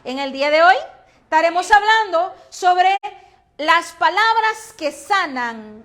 En el día de hoy estaremos hablando sobre las palabras que sanan,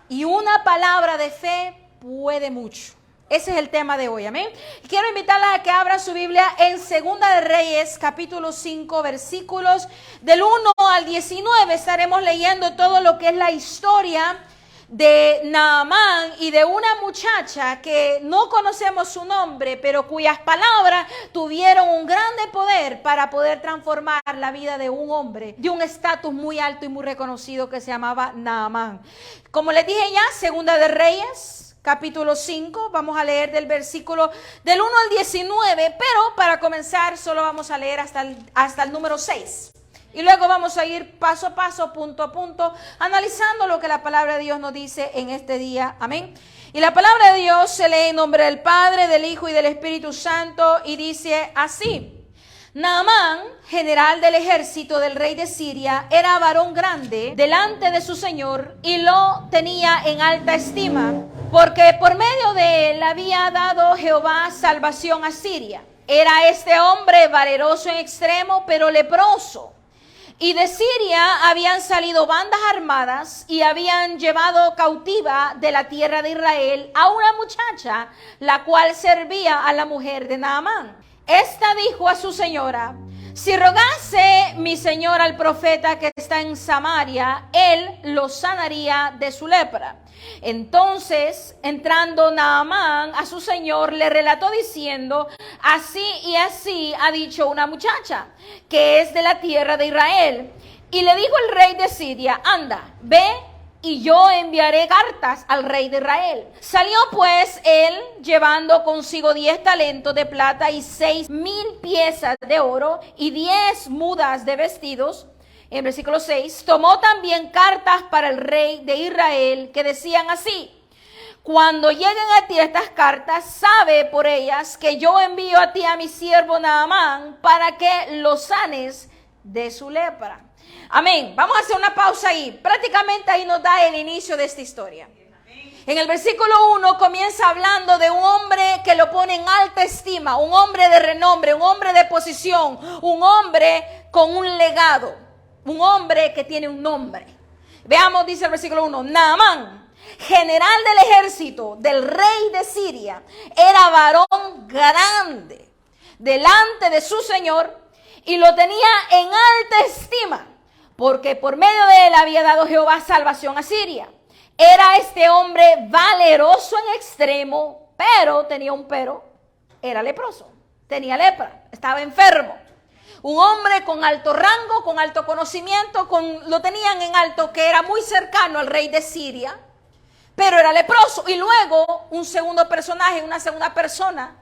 y una palabra de fe puede mucho. Ese es el tema de hoy, amén. Quiero invitarla a que abra su Biblia en Segunda de Reyes, capítulo 5, versículos del 1 al 19. Estaremos leyendo todo lo que es la historia de Naamán y de una muchacha que no conocemos su nombre, pero cuyas palabras tuvieron un grande poder para poder transformar la vida de un hombre de un estatus muy alto y muy reconocido que se llamaba Naamán. Como les dije ya, Segunda de Reyes, capítulo 5, vamos a leer del versículo del 1 al 19, pero para comenzar solo vamos a leer hasta el número 6. Y luego vamos a ir paso a paso, punto a punto, analizando lo que la palabra de Dios nos dice en este día. Amén. Y la palabra de Dios se lee en nombre del Padre, del Hijo y del Espíritu Santo, y dice así: Naamán, general del ejército del rey de Siria, era varón grande delante de su señor y lo tenía en alta estima, porque por medio de él había dado Jehová salvación a Siria. Era este hombre valeroso en extremo, pero leproso. Y de Siria habían salido bandas armadas y habían llevado cautiva de la tierra de Israel a una muchacha, la cual servía a la mujer de Naamán. Esta dijo a su señora: si rogase mi señor al profeta que está en Samaria, él lo sanaría de su lepra. Entonces, entrando Naamán a su señor, le relató diciendo: así y así ha dicho una muchacha que es de la tierra de Israel. Y le dijo el rey de Siria: anda, ve y yo enviaré cartas al rey de Israel. Salió pues él llevando consigo 10 talentos de plata y 6,000 piezas de oro y 10 mudas de vestidos. En versículo 6, tomó también cartas para el rey de Israel que decían así: cuando lleguen a ti estas cartas, sabe por ellas que yo envío a ti a mi siervo Naamán para que lo sanes de su lepra. Amén. Vamos a hacer una pausa ahí. Prácticamente ahí nos da el inicio de esta historia. En el versículo 1 comienza hablando de un hombre que lo pone en alta estima, un hombre de renombre, un hombre de posición, un hombre con un legado, un hombre que tiene un nombre. Veamos, dice el versículo 1, Naamán, general del ejército del rey de Siria, era varón grande delante de su señor y lo tenía en alta estima, porque por medio de él había dado Jehová salvación a Siria. Era este hombre valeroso en extremo, pero tenía un pero, era leproso, tenía lepra, estaba enfermo. Un hombre con alto rango, con alto conocimiento, lo tenían en alto, que era muy cercano al rey de Siria, pero era leproso. Y luego un segundo personaje, una segunda persona,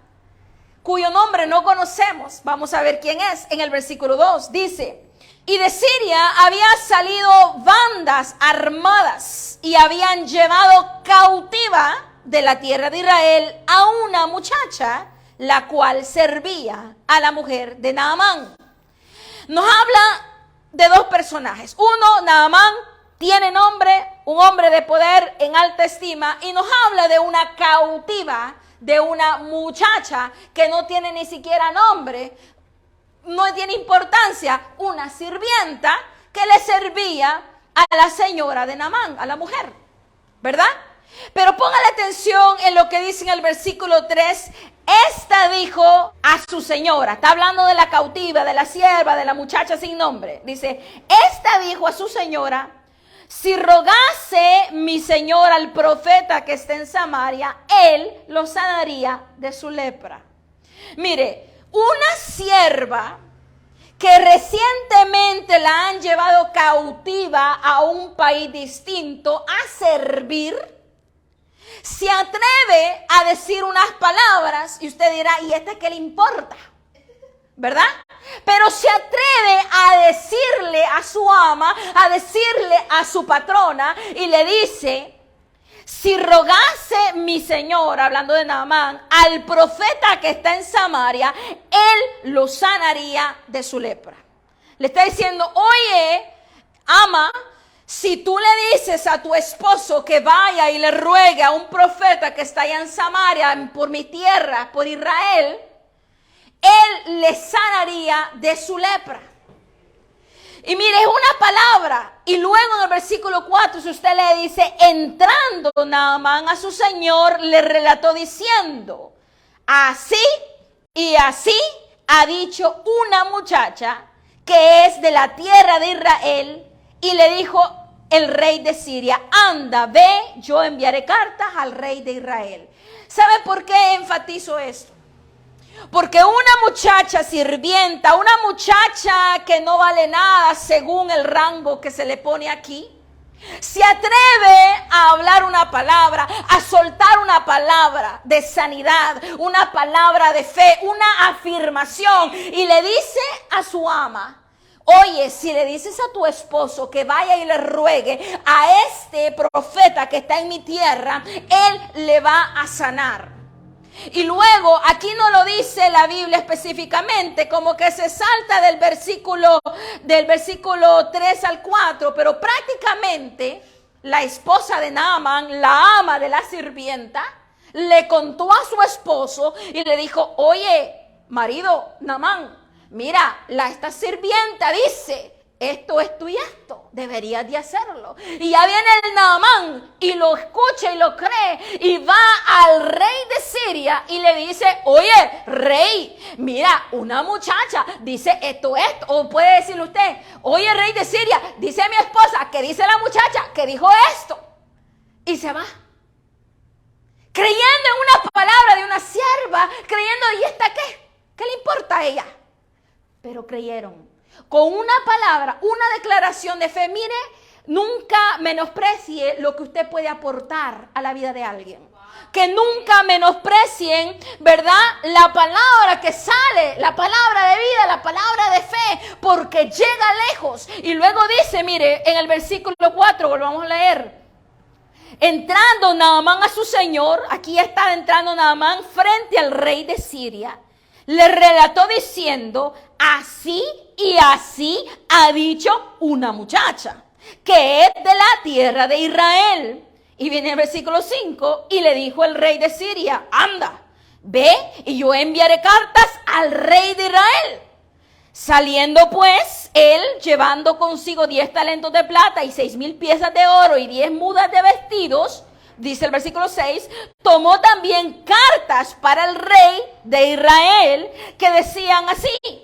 cuyo nombre no conocemos, vamos a ver quién es. En el versículo 2 dice: y de Siria había salido bandas armadas y habían llevado cautiva de la tierra de Israel a una muchacha, la cual servía a la mujer de Naamán. Nos habla de dos personajes. Uno, Naamán, tiene nombre, un hombre de poder en alta estima, y nos habla de una cautiva, de una muchacha que no tiene ni siquiera nombre, no tiene importancia, una sirvienta que le servía a la señora de Naamán, a la mujer, ¿verdad? Pero póngale atención en lo que dice en el versículo 3. Esta dijo a su señora, está hablando de la cautiva, de la sierva, de la muchacha sin nombre. Dice, esta dijo a su señora: si rogase mi señor al profeta que está en Samaria, él lo sanaría de su lepra. Mire, una sierva que recientemente la han llevado cautiva a un país distinto a servir, se atreve a decir unas palabras y usted dirá, ¿y este qué le importa? ¿Verdad? Pero se atreve a decirle a su ama, a decirle a su patrona, y le dice: si rogase mi señor, hablando de Naamán, al profeta que está en Samaria, él lo sanaría de su lepra. Le está diciendo: oye, ama, si tú le dices a tu esposo que vaya y le ruegue a un profeta que está allá en Samaria, por mi tierra, por Israel, Él le sanaría de su lepra. Y mire, es una palabra. Y luego en el versículo 4, si usted le dice, entrando Naamán a su señor, le relató diciendo, así y así ha dicho una muchacha que es de la tierra de Israel. Y le dijo el rey de Siria, anda, ve, yo enviaré cartas al rey de Israel. ¿Sabe por qué enfatizo esto? Porque una muchacha sirvienta, una muchacha que no vale nada según el rango que se le pone aquí, se atreve a hablar una palabra, a soltar una palabra de sanidad, una palabra de fe, una afirmación, y le dice a su ama, oye, si le dices a tu esposo que vaya y le ruegue a este profeta que está en mi tierra, él le va a sanar. Y luego, aquí no lo dice la Biblia específicamente, como que se salta del versículo 3 al 4, pero prácticamente la esposa de Naamán, la ama de la sirvienta, le contó a su esposo y le dijo, oye, marido Naamán, mira, esta sirvienta dice, esto y esto, deberías de hacerlo. Y ya viene el Naamán y lo escucha y lo cree y va al rey de Siria y le dice, oye, rey, mira, una muchacha dice esto, o puede decirle usted, oye, rey de Siria, dice mi esposa que dice la muchacha que dijo esto. Y se va. Creyendo en una palabra de una sierva, creyendo, ¿y esta qué? ¿Qué le importa a ella? Pero creyeron. Con una palabra, una declaración de fe. Mire, nunca menosprecie lo que usted puede aportar a la vida de alguien. Que nunca menosprecien, ¿verdad? La palabra que sale, la palabra de vida, la palabra de fe, porque llega lejos. Y luego dice, mire, en el versículo 4, volvamos a leer. Entrando Naamán a su señor, aquí está entrando Naamán frente al rey de Siria. Le relató diciendo, así y así ha dicho una muchacha, que es de la tierra de Israel. Y viene el versículo 5, y le dijo el rey de Siria, anda, ve y yo enviaré cartas al rey de Israel. Saliendo pues él, llevando consigo 10 talentos de plata y 6,000 piezas de oro y 10 mudas de vestidos, dice el versículo 6, tomó también cartas para el rey de Israel que decían así,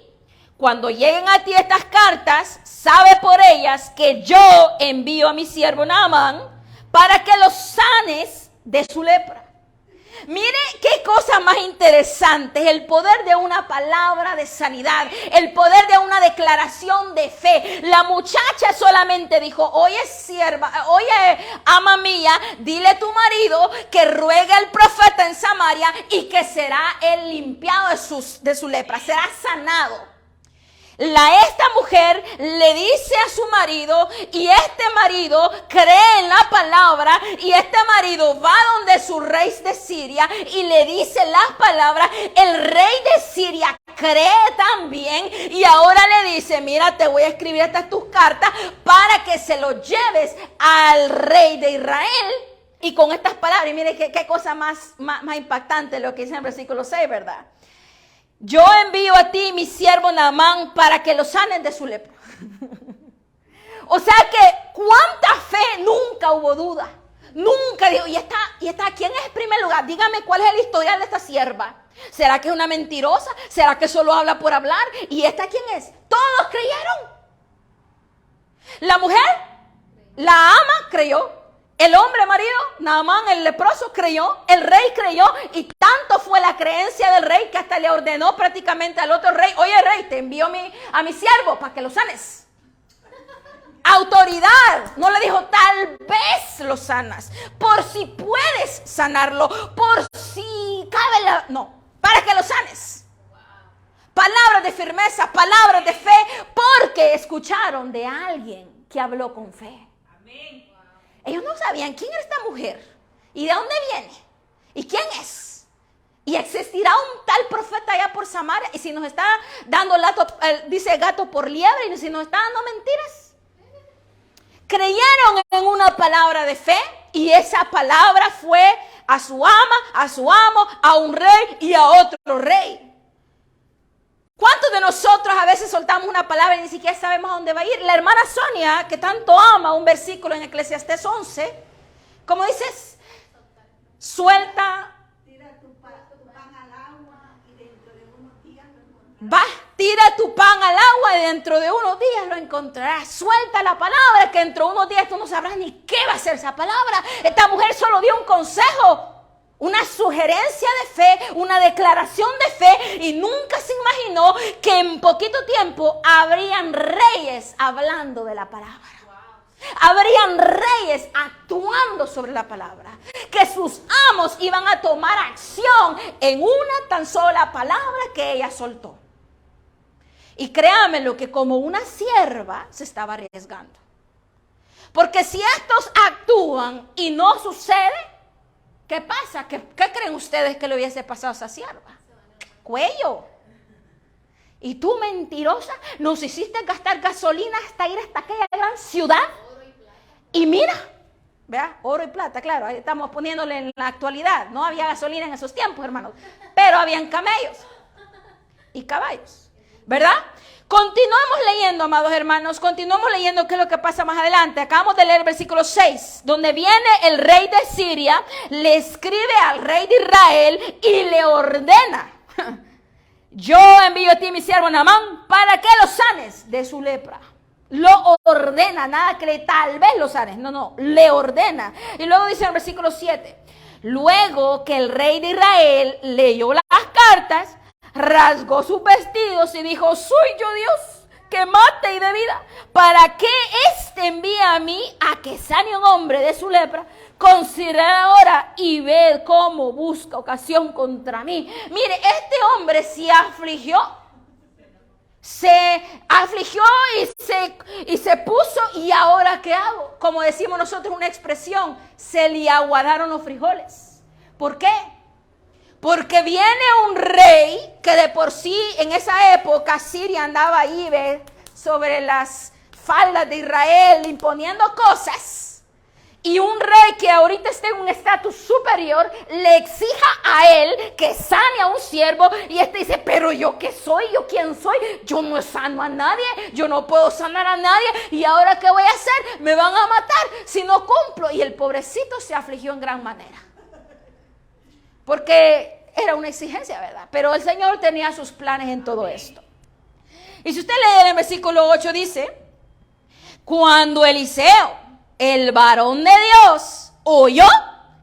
cuando lleguen a ti estas cartas, sabe por ellas que yo envío a mi siervo Naamán para que los sanes de su lepra. Mire qué cosa más interesante, el poder de una palabra de sanidad, el poder de una declaración de fe. La muchacha solamente dijo, oye sierva, oye ama mía, dile a tu marido que ruegue al profeta en Samaria y que será él limpiado de su lepra, será sanado. Esta mujer le dice a su marido y este marido cree en la palabra y este marido va donde su rey de Siria y le dice las palabras. El rey de Siria cree también y ahora le dice, mira, te voy a escribir estas tus cartas para que se lo lleves al rey de Israel. Y con estas palabras, y mire qué cosa más impactante lo que dice en el versículo 6, ¿verdad? Yo envío a ti mi siervo Naamán para que lo sanen de su lepra. O sea que cuánta fe, nunca hubo duda. Nunca dijo, ¿y esta quién es en primer lugar? Dígame cuál es el historial de esta sierva. ¿Será que es una mentirosa? ¿Será que solo habla por hablar? ¿Y esta quién es? Todos creyeron. La mujer, la ama, creyó. El hombre marido, Naamán, el leproso, creyó, el rey creyó, y tanto fue la creencia del rey que hasta le ordenó prácticamente al otro rey, oye rey, te envío a mi siervo para que lo sanes. Autoridad, no le dijo tal vez lo sanas, por si puedes sanarlo, por si cabe no, para que lo sanes. Palabras de firmeza, palabras de fe, porque escucharon de alguien que habló con fe. Amén. Ellos no sabían quién era esta mujer y de dónde viene y quién es. Y existirá un tal profeta allá por Samaria. Y si nos está dando dice gato por liebre, y si nos está dando mentiras. Creyeron en una palabra de fe y esa palabra fue a su ama, a su amo, a un rey y a otro rey. ¿Cuántos de nosotros a veces soltamos una palabra y ni siquiera sabemos a dónde va a ir? La hermana Sonia, que tanto ama un versículo en Eclesiastés 11, ¿cómo dices? Suelta. Tira tu pan al agua y dentro de unos días lo encontrarás. Tira tu pan al agua y dentro de unos días lo encontrarás. Suelta la palabra que dentro de unos días tú no sabrás ni qué va a ser esa palabra. Esta mujer solo dio un consejo, una sugerencia de fe, una declaración de fe, y nunca se imaginó que en poquito tiempo habrían reyes hablando de la palabra. Habrían reyes actuando sobre la palabra, que sus amos iban a tomar acción en una tan sola palabra que ella soltó. Y créanme lo que como una sierva se estaba arriesgando. Porque si estos actúan y no sucede, ¿qué pasa? ¿Qué creen ustedes que le hubiese pasado a esa sierva? Cuello. Y tú, mentirosa, nos hiciste gastar gasolina hasta ir hasta aquella gran ciudad. Y mira, vea, oro y plata, claro, ahí estamos poniéndole en la actualidad. No había gasolina en esos tiempos, hermanos, pero habían camellos y caballos, ¿verdad? Continuamos leyendo, amados hermanos, continuamos leyendo qué es lo que pasa más adelante. Acabamos de leer el versículo 6, donde viene el rey de Siria, le escribe al rey de Israel y le ordena: yo envío a ti mi siervo Naamán para que lo sanes de su lepra. Lo ordena, nada que tal vez lo sanes, no, le ordena. Y luego dice en el versículo 7, luego que el rey de Israel leyó las cartas, rasgó sus vestidos y dijo: soy yo Dios que mata y de vida, ¿para qué éste envía a mí a que sane un hombre de su lepra? Considerad ahora y ved cómo busca ocasión contra mí. Mire, este hombre se afligió y se puso, ¿y ahora qué hago? Como decimos nosotros una expresión, se le aguadaron los frijoles. ¿Por qué? Porque viene un rey que de por sí en esa época Siria andaba ahí, ¿ves?, sobre las faldas de Israel imponiendo cosas. Y un rey que ahorita está en un estatus superior le exija a él que sane a un siervo, y este dice: pero yo qué soy, yo quién soy, yo no sano a nadie, yo no puedo sanar a nadie, y ahora qué voy a hacer, me van a matar si no cumplo. Y el pobrecito se afligió en gran manera, porque era una exigencia, ¿verdad? Pero el Señor tenía sus planes en todo esto. Y si usted lee en el versículo 8 dice: cuando Eliseo, el varón de Dios, oyó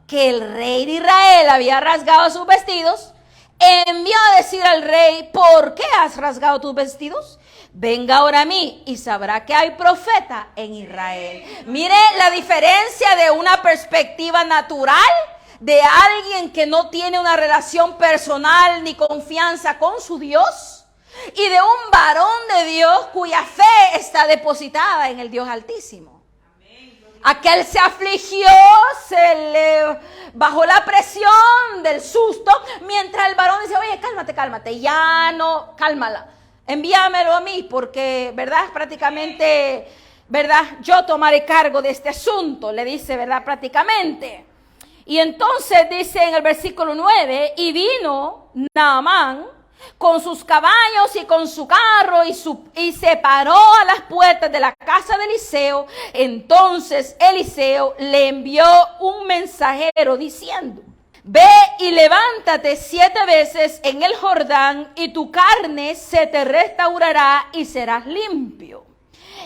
que el rey de Israel había rasgado sus vestidos, envió a decir al rey: ¿por qué has rasgado tus vestidos? Venga ahora a mí y sabrá que hay profeta en Israel. Mire la diferencia de una perspectiva natural, de alguien que no tiene una relación personal ni confianza con su Dios, y de un varón de Dios cuya fe está depositada en el Dios Altísimo. Aquel se afligió, se le bajó la presión del susto, mientras el varón dice: oye, cálmate, ya no, cálmala, envíamelo a mí, porque, ¿verdad? Prácticamente, ¿verdad? Yo tomaré cargo de este asunto, le dice, ¿verdad? Prácticamente. Y entonces dice en el versículo 9, y vino Naamán con sus caballos y con su carro y se paró a las puertas de la casa de Eliseo. Entonces Eliseo le envió un mensajero diciendo: ve y levántate 7 veces en el Jordán y tu carne se te restaurará y serás limpio.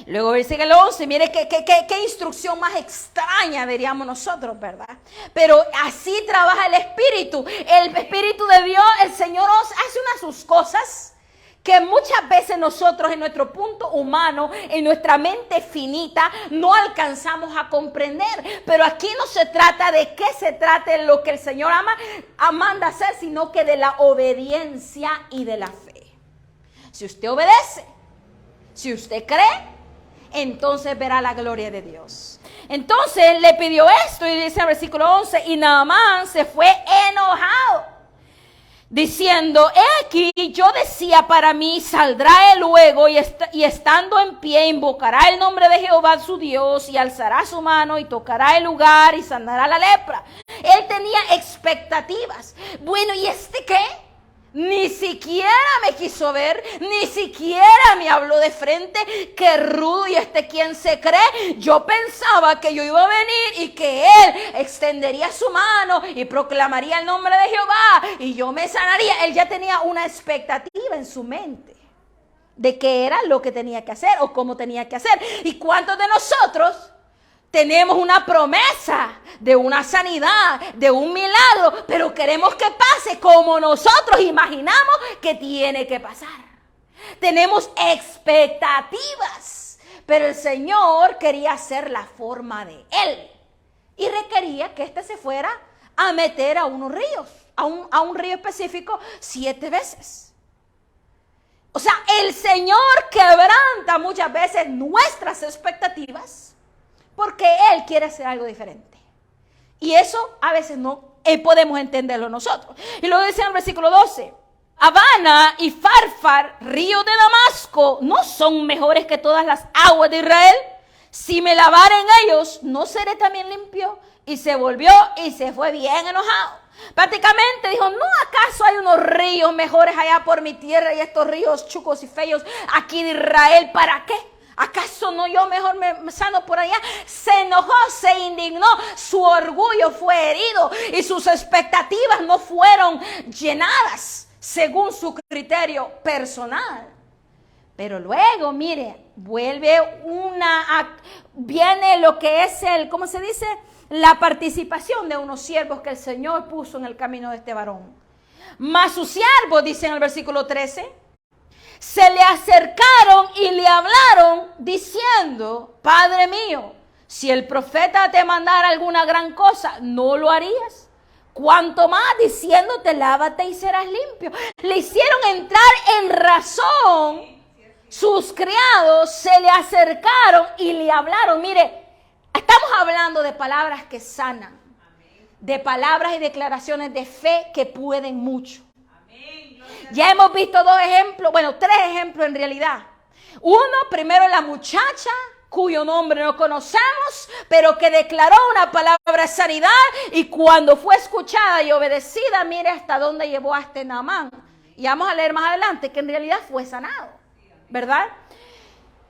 Luego versículo 11, mire qué instrucción más extraña diríamos nosotros, ¿verdad? Pero así trabaja el Espíritu de Dios. El Señor hace unas sus cosas que muchas veces nosotros en nuestro punto humano, en nuestra mente finita, no alcanzamos a comprender. Pero aquí no se trata de qué se trata lo que el Señor manda hacer, sino que de la obediencia y de la fe. Si usted obedece, si usted cree, entonces verá la gloria de Dios. Entonces le pidió esto y dice el versículo 11, y Naamán se fue enojado, diciendo: he aquí, yo decía para mí, saldrá él luego y estando en pie invocará el nombre de Jehová su Dios y alzará su mano y tocará el lugar y sanará la lepra. Él tenía expectativas. Bueno, ¿y este qué? Ni siquiera me quiso ver, ni siquiera me habló de frente. Qué rudo, y quién se cree. Yo pensaba que yo iba a venir y que él extendería su mano y proclamaría el nombre de Jehová y yo me sanaría. Él ya tenía una expectativa en su mente de qué era lo que tenía que hacer o cómo tenía que hacer. ¿Y cuántos de nosotros tenemos una promesa de una sanidad, de un milagro, pero queremos que pase como nosotros imaginamos que tiene que pasar? Tenemos expectativas, pero el Señor quería hacer la forma de Él y requería que se fuera a meter a unos ríos, a un río específico 7 veces. O sea, el Señor quebranta muchas veces nuestras expectativas porque Él quiere hacer algo diferente. Y eso a veces no podemos entenderlo nosotros. Y luego dice en el versículo 12, Abana y Farfar, río de Damasco, ¿no son mejores que todas las aguas de Israel? Si me lavare en ellos, ¿no seré también limpio? Y se volvió y se fue bien enojado. Prácticamente dijo, ¿no acaso hay unos ríos mejores allá por mi tierra y estos ríos chucos y feos aquí de Israel? ¿Para qué? ¿Acaso no yo mejor me sano por allá? Se enojó, se indignó, su orgullo fue herido y sus expectativas no fueron llenadas según su criterio personal. Pero luego, mire, viene lo que es ¿cómo se dice? La participación de unos siervos que el Señor puso en el camino de este varón. Mas sus siervos, dice en el versículo 13, se le acercaron y le hablaron diciendo, Padre mío, si el profeta te mandara alguna gran cosa, ¿no lo harías? Cuanto más diciéndote, lávate y serás limpio. Le hicieron entrar en razón. Sus criados se le acercaron y le hablaron. Mire, estamos hablando de palabras que sanan, de palabras y declaraciones de fe que pueden mucho. Ya hemos visto 2 ejemplos, 3 ejemplos en realidad. Uno, primero la muchacha cuyo nombre no conocemos, pero que declaró una palabra de sanidad y cuando fue escuchada y obedecida, mire hasta dónde llevó a Naamán. Y vamos a leer más adelante que en realidad fue sanado, ¿verdad?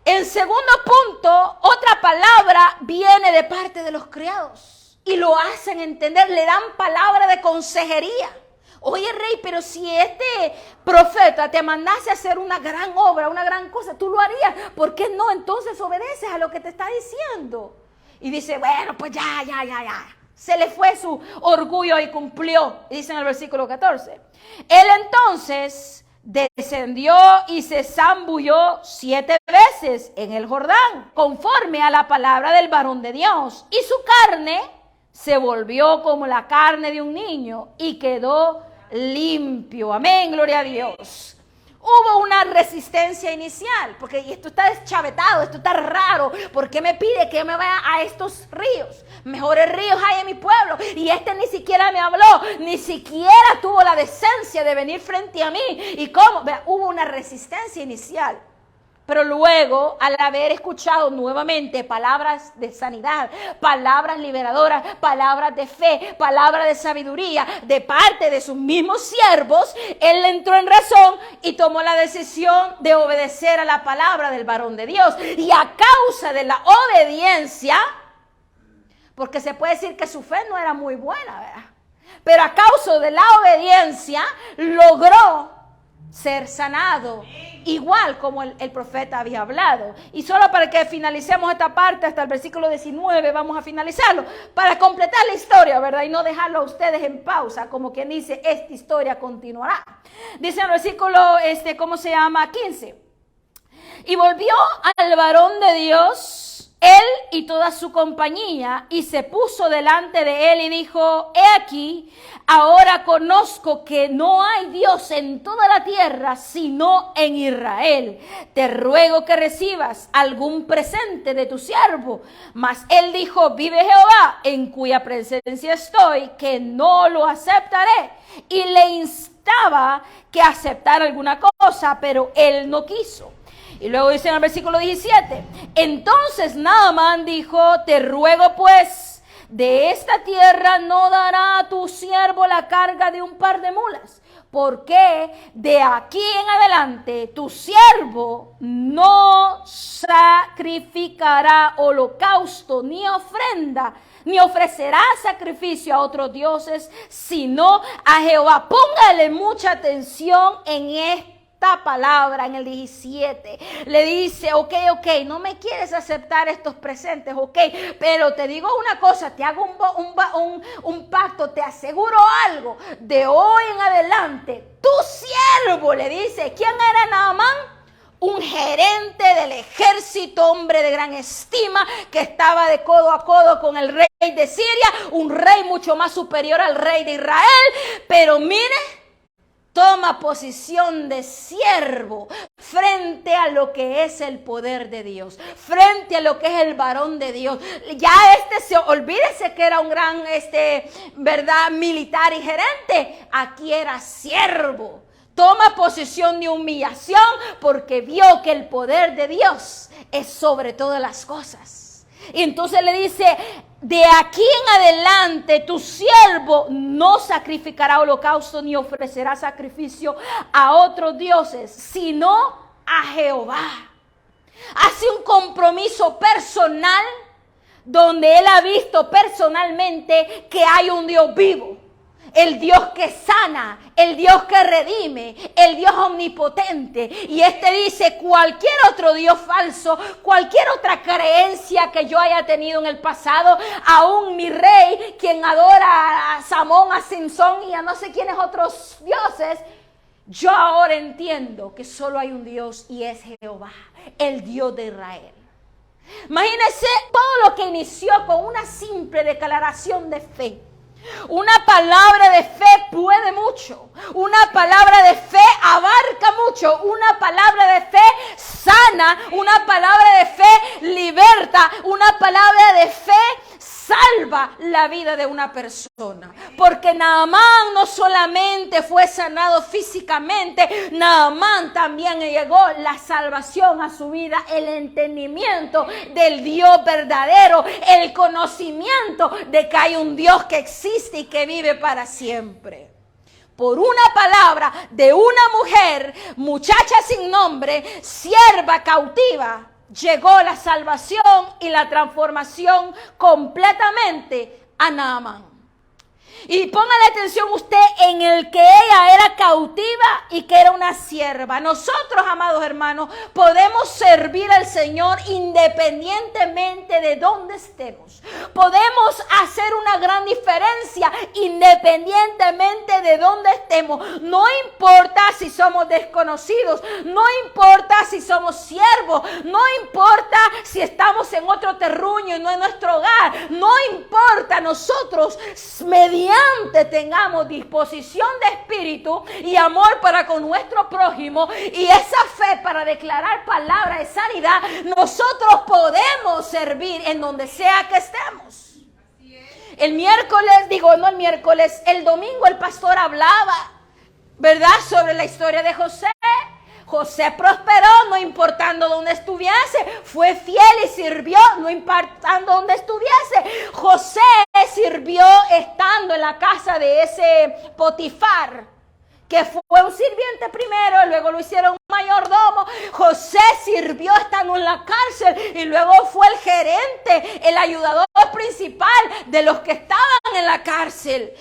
En segundo punto, otra palabra viene de parte de los criados y lo hacen entender, le dan palabra de consejería. Oye, rey, pero si este profeta te mandase a hacer una gran obra, una gran cosa, tú lo harías. ¿Por qué no? Entonces obedeces a lo que te está diciendo. Y dice, bueno, pues ya. Se le fue su orgullo y cumplió. Dice en el versículo 14. Él entonces descendió y se zambulló 7 veces en el Jordán, conforme a la palabra del varón de Dios. Y su carne se volvió como la carne de un niño y quedó limpio. Amén, gloria a Dios. Hubo una resistencia inicial, porque esto está deschavetado, esto está raro. ¿Por qué me pide que me vaya a estos ríos? Mejores ríos hay en mi pueblo. Y ni siquiera me habló, ni siquiera tuvo la decencia de venir frente a mí. ¿Y cómo? Hubo una resistencia inicial. Pero luego, al haber escuchado nuevamente palabras de sanidad, palabras liberadoras, palabras de fe, palabras de sabiduría de parte de sus mismos siervos, él entró en razón y tomó la decisión de obedecer a la palabra del varón de Dios. Y a causa de la obediencia, porque se puede decir que su fe no era muy buena, ¿verdad? Pero a causa de la obediencia logró ser sanado, igual como el profeta había hablado. Y solo para que finalicemos esta parte hasta el versículo 19, vamos a finalizarlo, para completar la historia, ¿verdad? Y no dejarlo a ustedes en pausa, como quien dice, esta historia continuará. Dice en el versículo, 15. Y volvió al varón de Dios, él y toda su compañía, y se puso delante de él y dijo, he aquí, ahora conozco que no hay Dios en toda la tierra, sino en Israel. Te ruego que recibas algún presente de tu siervo. Mas él dijo, vive Jehová, en cuya presencia estoy, que no lo aceptaré. Y le instaba que aceptara alguna cosa, pero él no quiso. Y luego dice en el versículo 17, entonces Naamán dijo, te ruego pues, de esta tierra no dará a tu siervo la carga de un par de mulas, porque de aquí en adelante tu siervo no sacrificará holocausto ni ofrenda, ni ofrecerá sacrificio a otros dioses, sino a Jehová. Póngale mucha atención en esta palabra, en el 17. Le dice, ok, no me quieres aceptar estos presentes, ok, pero te digo una cosa, te hago un pacto, te aseguro algo, de hoy en adelante, tu siervo, le dice, ¿quién era Naamán? Un gerente del ejército, hombre de gran estima, que estaba de codo a codo con el rey de Siria, un rey mucho más superior al rey de Israel, pero mire, toma posición de siervo frente a lo que es el poder de Dios, frente a lo que es el varón de Dios. Ya olvídese que era un gran, ¿verdad?, militar y gerente. Aquí era siervo. Toma posición de humillación porque vio que el poder de Dios es sobre todas las cosas. Y entonces le dice, de aquí en adelante tu siervo no sacrificará holocausto ni ofrecerá sacrificio a otros dioses, sino a Jehová. Hace un compromiso personal donde él ha visto personalmente que hay un Dios vivo. El Dios que sana, el Dios que redime, el Dios omnipotente. Y dice, cualquier otro Dios falso, cualquier otra creencia que yo haya tenido en el pasado, aún mi rey, quien adora a Samón, a Sansón y a no sé quiénes otros dioses, yo ahora entiendo que solo hay un Dios y es Jehová, el Dios de Israel. Imagínense todo lo que inició con una simple declaración de fe. Una palabra de fe puede mucho. Una palabra de fe abarca mucho. Una palabra de fe sana. Una palabra de fe liberta. Una palabra de fe salva la vida de una persona. Porque Naamán no solamente fue sanado físicamente, Naamán también llegó la salvación a su vida, el entendimiento del Dios verdadero, el conocimiento de que hay un Dios que existe y que vive para siempre. Por una palabra de una mujer, muchacha sin nombre, sierva cautiva, llegó la salvación y la transformación completamente a Naamán. Y póngale atención usted en el que ella era cautiva y que era una sierva. Nosotros, amados hermanos, podemos servir al Señor independientemente de dónde estemos. Podemos hacer una gran diferencia independientemente de dónde estemos. No importa si somos desconocidos, no importa si somos siervos, no importa si estamos en otro terruño y no en nuestro hogar, no importa, nosotros mediante tengamos disposición de espíritu y amor para con nuestro prójimo y esa fe para declarar palabra de sanidad, nosotros podemos servir en donde sea que estemos. El domingo el pastor hablaba, ¿verdad?, sobre la historia de José. José prosperó no importando dónde estuviese, fue fiel y sirvió no importando dónde estuviese. José sirvió estando en la casa de ese Potifar, que fue un sirviente primero, luego lo hicieron mayordomo. José sirvió estando en la cárcel y luego fue el gerente, el ayudador principal de los que estaban en la cárcel.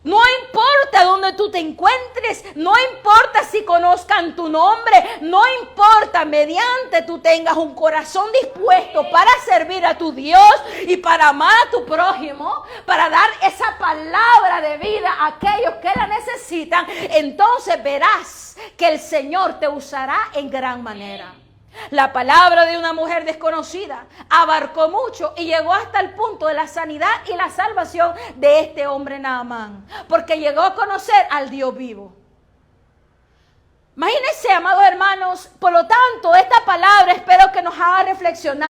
No importa dónde tú te encuentres, no importa si conozcan tu nombre, no importa, mediante tú tengas un corazón dispuesto para servir a tu Dios y para amar a tu prójimo, para dar esa palabra de vida a aquellos que la necesitan, entonces verás que el Señor te usará en gran manera. La palabra de una mujer desconocida abarcó mucho y llegó hasta el punto de la sanidad y la salvación de este hombre Naamán, porque llegó a conocer al Dios vivo. Imagínense, amados hermanos, por lo tanto, esta palabra espero que nos haga reflexionar,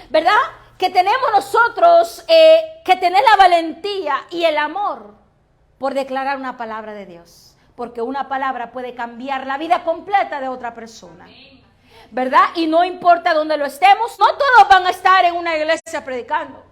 ¿verdad? Que tenemos nosotros que tener la valentía y el amor por declarar una palabra de Dios. Porque una palabra puede cambiar la vida completa de otra persona, ¿verdad? Y no importa dónde lo estemos, no todos van a estar en una iglesia predicando.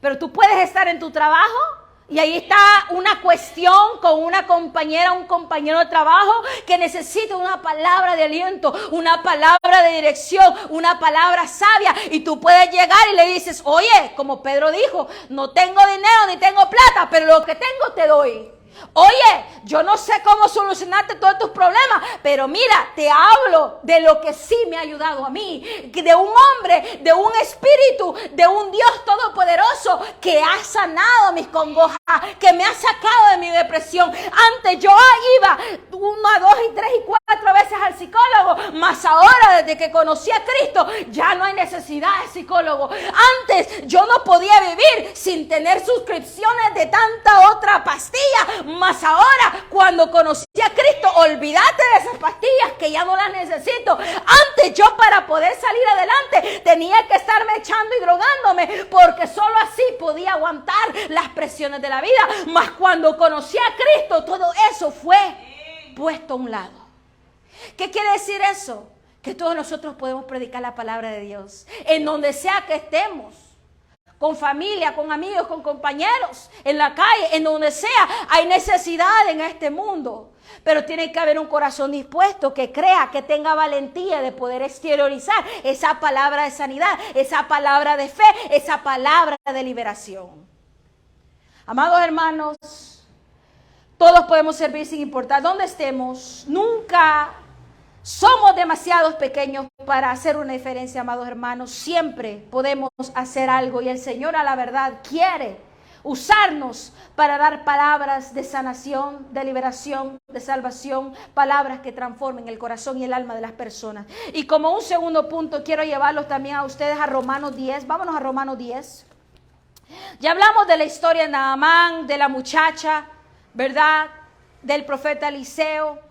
Pero tú puedes estar en tu trabajo, Y ahí está una cuestión con una compañera, un compañero de trabajo que necesita una palabra de aliento, una palabra de dirección, una palabra sabia. Y tú puedes llegar y le dices, oye, como Pedro dijo, no tengo dinero ni tengo plata, pero lo que tengo te doy. Oye, yo no sé cómo solucionarte todos tus problemas, pero mira, te hablo de lo que sí me ha ayudado a mí, de un hombre, de un espíritu, de un Dios todopoderoso que ha sanado mis congojas, que me ha sacado de mi depresión. Antes yo iba 1, 2, 3 y 4 veces al psicólogo, mas ahora desde que conocí a Cristo ya no hay necesidad de psicólogo. Antes yo no podía vivir sin tener suscripciones de tanta otra pastilla. Mas ahora, cuando conocí a Cristo, olvídate de esas pastillas que ya no las necesito. Antes yo para poder salir adelante tenía que estarme echando y drogándome, porque solo así podía aguantar las presiones de la vida. Mas cuando conocí a Cristo, todo eso fue puesto a un lado. ¿Qué quiere decir eso? Que todos nosotros podemos predicar la palabra de Dios en donde sea que estemos. Con familia, con amigos, con compañeros, en la calle, en donde sea. Hay necesidad en este mundo. Pero tiene que haber un corazón dispuesto que crea, que tenga valentía de poder exteriorizar esa palabra de sanidad, esa palabra de fe, esa palabra de liberación. Amados hermanos, todos podemos servir sin importar dónde estemos. Nunca somos demasiados pequeños para hacer una diferencia, amados hermanos. Siempre podemos hacer algo y el Señor a la verdad quiere usarnos para dar palabras de sanación, de liberación, de salvación, palabras que transformen el corazón y el alma de las personas. Y como un segundo punto quiero llevarlos también a ustedes a Romanos 10. Vámonos a Romanos 10. Ya hablamos de la historia de Naamán, de la muchacha, ¿verdad? Del profeta Eliseo.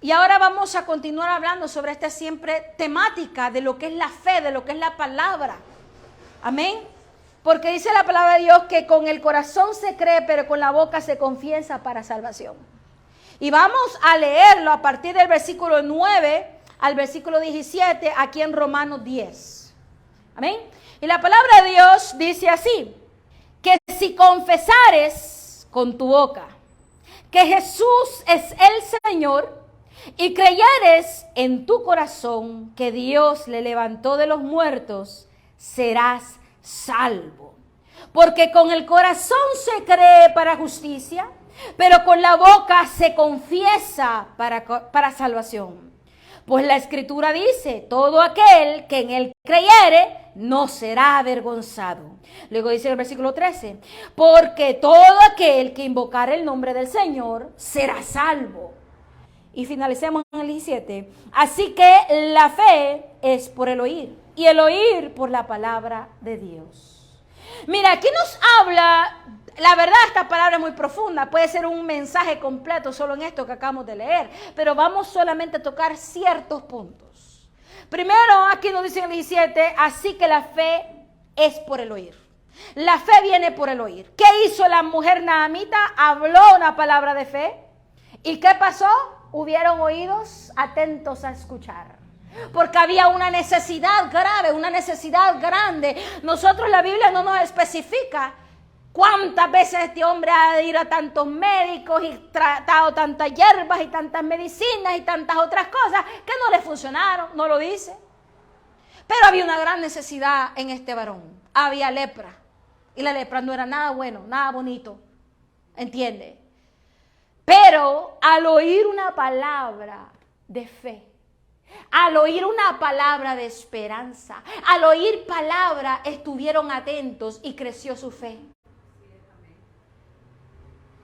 Y ahora vamos a continuar hablando sobre esta siempre temática de lo que es la fe, de lo que es la palabra. Amén. Porque dice la palabra de Dios que con el corazón se cree, pero con la boca se confiesa para salvación. Y vamos a leerlo a partir del versículo 9 al versículo 17 aquí en Romanos 10. Amén. Y la palabra de Dios dice así, que si confesares con tu boca que Jesús es el Señor, y creyeres en tu corazón que Dios le levantó de los muertos, serás salvo. Porque con el corazón se cree para justicia, pero con la boca se confiesa para salvación. Pues la Escritura dice, todo aquel que en él creyere no será avergonzado. Luego dice el versículo 13, porque todo aquel que invocare el nombre del Señor será salvo. Y finalicemos en el 17. Así que la fe es por el oír, y el oír por la palabra de Dios. Mira, aquí nos habla, la verdad esta palabra es muy profunda, puede ser un mensaje completo solo en esto que acabamos de leer, pero vamos solamente a tocar ciertos puntos. Primero, aquí nos dice en el 17, así que la fe es por el oír. La fe viene por el oír. ¿Qué hizo la mujer naamita? Habló una palabra de fe. ¿Y qué pasó? Hubieron oídos atentos a escuchar. Porque había una necesidad grave, una necesidad grande. Nosotros la Biblia no nos especifica cuántas veces este hombre ha de ir a tantos médicos y tratado tantas hierbas y tantas medicinas y tantas otras cosas que no le funcionaron, no lo dice. Pero había una gran necesidad en este varón. Había lepra. Y la lepra no era nada bueno, nada bonito. ¿Entiende? Pero al oír una palabra de fe, al oír una palabra de esperanza, al oír palabra, estuvieron atentos y creció su fe.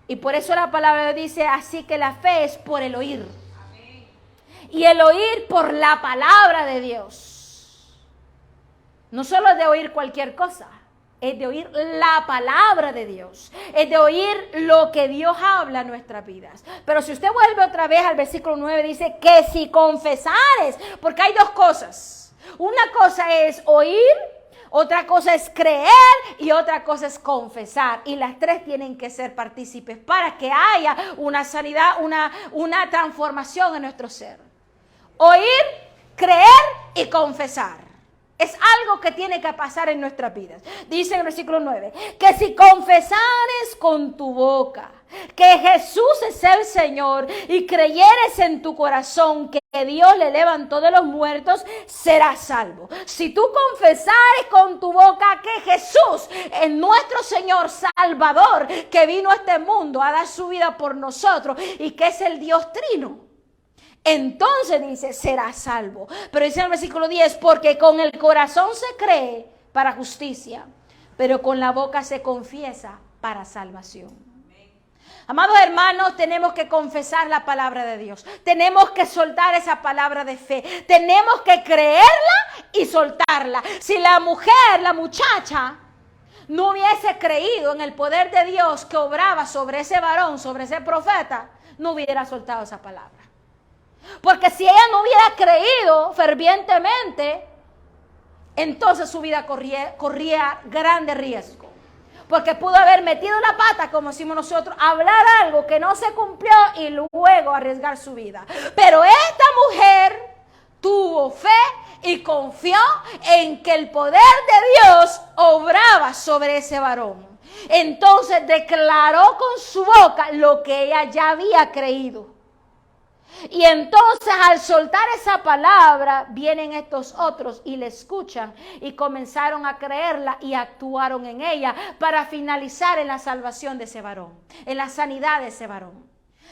Y por eso la palabra dice, así que la fe es por el oír. Y el oír por la palabra de Dios. No solo es de oír cualquier cosa. Es de oír la palabra de Dios. Es de oír lo que Dios habla en nuestras vidas. Pero si usted vuelve otra vez al versículo 9, dice que si confesares, porque hay dos cosas. Una cosa es oír, otra cosa es creer y otra cosa es confesar. Y las tres tienen que ser partícipes para que haya una sanidad, una transformación en nuestro ser. Oír, creer y confesar. Es algo que tiene que pasar en nuestras vidas. Dice en el versículo 9, que si confesares con tu boca que Jesús es el Señor y creyeres en tu corazón que Dios le levantó de los muertos, serás salvo. Si tú confesares con tu boca que Jesús es nuestro Señor Salvador, que vino a este mundo a dar su vida por nosotros y que es el Dios Trino, entonces dice, será salvo. Pero dice en el versículo 10, porque con el corazón se cree para justicia, pero con la boca se confiesa para salvación. Amados hermanos, tenemos que confesar la palabra de Dios. Tenemos que soltar esa palabra de fe. Tenemos que creerla y soltarla. Si la mujer, la muchacha, no hubiese creído en el poder de Dios que obraba sobre ese varón, sobre ese profeta, no hubiera soltado esa palabra. Porque si ella no hubiera creído fervientemente, entonces su vida corría grande riesgo. Porque pudo haber metido la pata, como decimos nosotros, hablar algo que no se cumplió y luego arriesgar su vida. Pero esta mujer tuvo fe y confió en que el poder de Dios obraba sobre ese varón. Entonces declaró con su boca lo que ella ya había creído. Y entonces al soltar esa palabra, vienen estos otros y le escuchan y comenzaron a creerla y actuaron en ella para finalizar en la salvación de ese varón, en la sanidad de ese varón.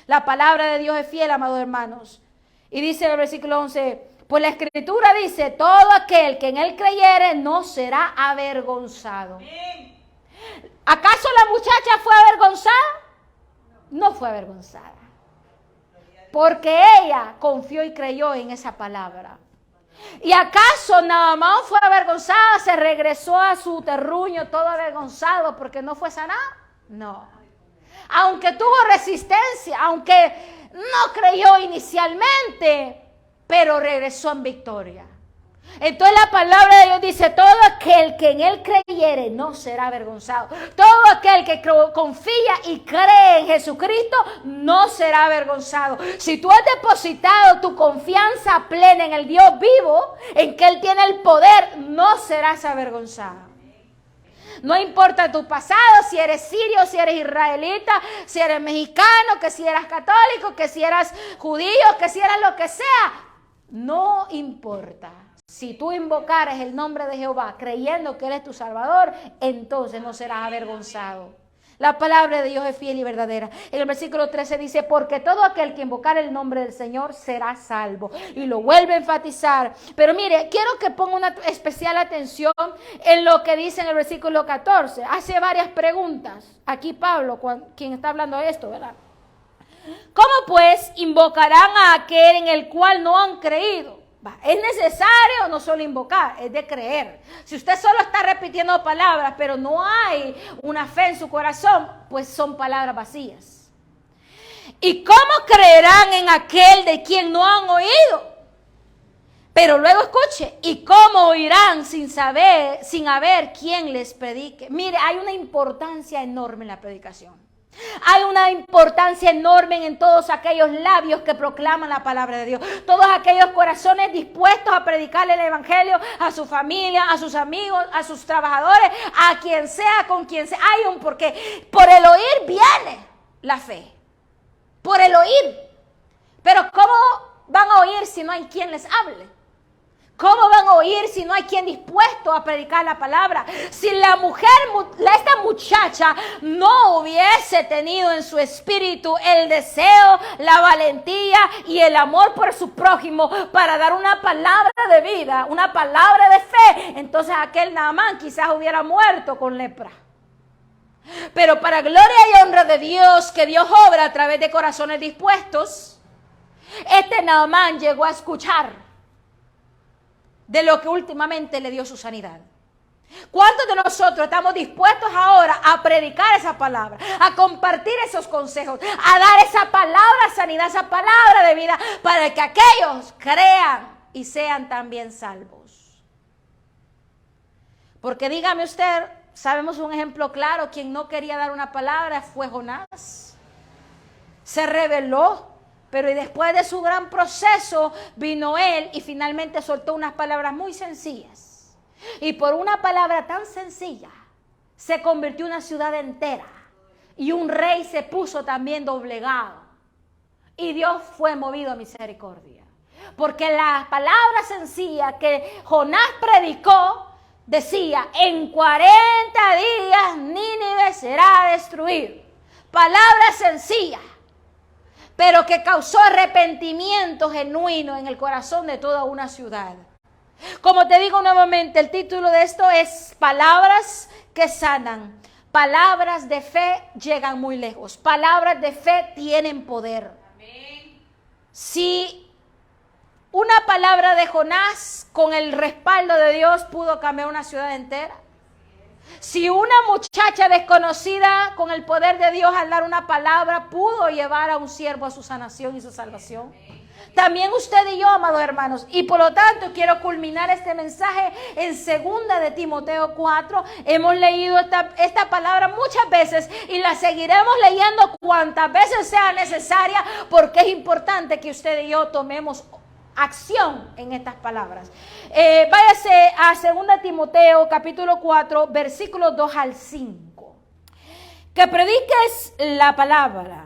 La palabra de Dios es fiel, amados hermanos. Y dice en el versículo 11, pues la Escritura dice, todo aquel que en él creyere no será avergonzado. ¿Acaso la muchacha fue avergonzada? No fue avergonzada. Porque ella confió y creyó en esa palabra. ¿Y acaso Naamán fue avergonzada? Se regresó a su terruño todo avergonzado porque no fue sanado. No. Aunque tuvo resistencia, aunque no creyó inicialmente, pero regresó en victoria. Entonces la palabra de Dios dice, todo aquel que en él creyere no será avergonzado. Todo aquel que confía y cree en Jesucristo no será avergonzado. Si tú has depositado tu confianza plena en el Dios vivo, en que Él tiene el poder, no serás avergonzado. No importa tu pasado, si eres sirio, si eres israelita, si eres mexicano, que si eras católico, que si eras judío, que si eras lo que sea, no importa. Si tú invocares el nombre de Jehová creyendo que Él es tu Salvador, entonces no serás avergonzado. La palabra de Dios es fiel y verdadera. En el versículo 13 dice, porque todo aquel que invocar el nombre del Señor será salvo. Y lo vuelve a enfatizar. Pero mire, quiero que ponga una especial atención en lo que dice en el versículo 14. Hace varias preguntas. Aquí Pablo, quien está hablando de esto, ¿verdad? ¿Cómo pues invocarán a aquel en el cual no han creído? Es necesario no solo invocar, es de creer. Si usted solo está repitiendo palabras, pero no hay una fe en su corazón, pues son palabras vacías. ¿Y cómo creerán en aquel de quien no han oído? Pero luego escuche, ¿y cómo oirán sin haber quien les predique? Mire, hay una importancia enorme en la predicación. Hay una importancia enorme en todos aquellos labios que proclaman la palabra de Dios. Todos aquellos corazones dispuestos a predicarle el evangelio a su familia, a sus amigos, a sus trabajadores, a quien sea, con quien sea. Hay un porqué. Por el oír viene la fe. Por el oír. Pero ¿cómo van a oír si no hay quien les hable? ¿Cómo van a oír si no hay quien dispuesto a predicar la palabra? Si la mujer, esta muchacha no hubiese tenido en su espíritu el deseo, la valentía y el amor por su prójimo para dar una palabra de vida, una palabra de fe, entonces aquel Naamán quizás hubiera muerto con lepra. Pero para gloria y honra de Dios, que Dios obra a través de corazones dispuestos, este Naamán llegó a escuchar de lo que últimamente le dio su sanidad. ¿Cuántos de nosotros estamos dispuestos ahora a predicar esa palabra, a compartir esos consejos, a dar esa palabra sanidad, esa palabra de vida, para que aquellos crean y sean también salvos? Porque dígame usted, sabemos un ejemplo claro, quien no quería dar una palabra fue Jonás. Se rebeló. Pero y después de su gran proceso vino él y finalmente soltó unas palabras muy sencillas. Y por una palabra tan sencilla, se convirtió en una ciudad entera. Y un rey se puso también doblegado. Y Dios fue movido a misericordia. Porque la palabra sencilla que Jonás predicó decía, en 40 días Nínive será destruido. Palabra sencilla, pero que causó arrepentimiento genuino en el corazón de toda una ciudad. Como te digo nuevamente, el título de esto es Palabras que sanan. Palabras de fe llegan muy lejos. Palabras de fe tienen poder. Amén. Si una palabra de Jonás con el respaldo de Dios pudo cambiar una ciudad entera. Si una muchacha desconocida con el poder de Dios al dar una palabra pudo llevar a un siervo a su sanación y su salvación. También usted y yo, amados hermanos. Y por lo tanto quiero culminar este mensaje en 2 de Timoteo 4. Hemos leído esta palabra muchas veces y la seguiremos leyendo cuantas veces sea necesaria, porque es importante que usted y yo tomemos acción en estas palabras. Váyase a 2 Timoteo capítulo 4, versículos 2 al 5. Que prediques la palabra,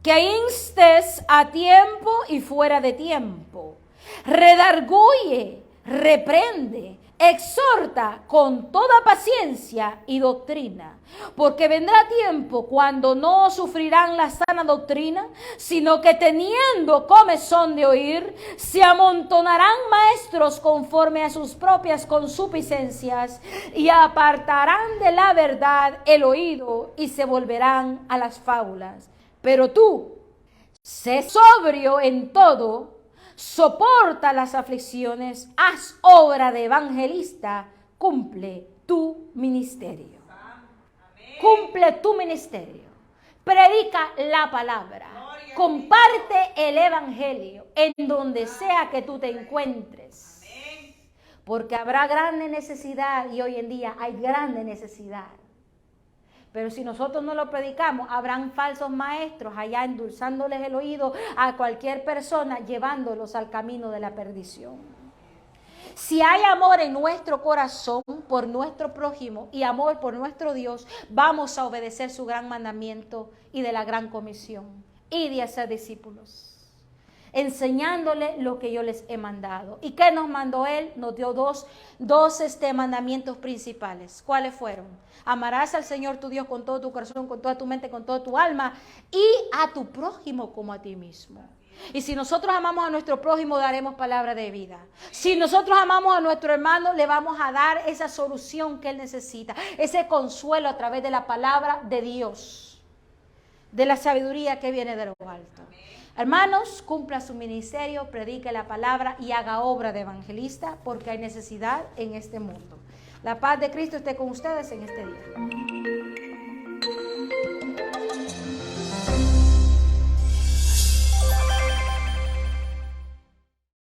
que instes a tiempo y fuera de tiempo, redarguye, reprende, exhorta con toda paciencia y doctrina, porque vendrá tiempo cuando no sufrirán la sana doctrina, sino que teniendo comezón de oír, se amontonarán maestros conforme a sus propias concupiscencias y apartarán de la verdad el oído y se volverán a las fábulas. Pero tú, sé sobrio en todo, soporta las aflicciones, haz obra de evangelista, cumple tu ministerio. Cumple tu ministerio. Predica la palabra. Comparte el evangelio en donde sea que tú te encuentres. Porque habrá grande necesidad y hoy en día hay grande necesidad. Pero si nosotros no lo predicamos, habrán falsos maestros allá endulzándoles el oído a cualquier persona, llevándolos al camino de la perdición. Si hay amor en nuestro corazón por nuestro prójimo y amor por nuestro Dios, vamos a obedecer su gran mandamiento y de la gran comisión. Y de hacer discípulos, enseñándole lo que yo les he mandado. ¿Y qué nos mandó Él? Nos dio dos mandamientos principales. ¿Cuáles fueron? Amarás al Señor tu Dios con todo tu corazón, con toda tu mente, con toda tu alma y a tu prójimo como a ti mismo. Y si nosotros amamos a nuestro prójimo, daremos palabra de vida. Si nosotros amamos a nuestro hermano, le vamos a dar esa solución que él necesita, ese consuelo a través de la palabra de Dios, de la sabiduría que viene de lo alto. Hermanos, cumpla su ministerio, predique la palabra y haga obra de evangelista, porque hay necesidad en este mundo. La paz de Cristo esté con ustedes en este día.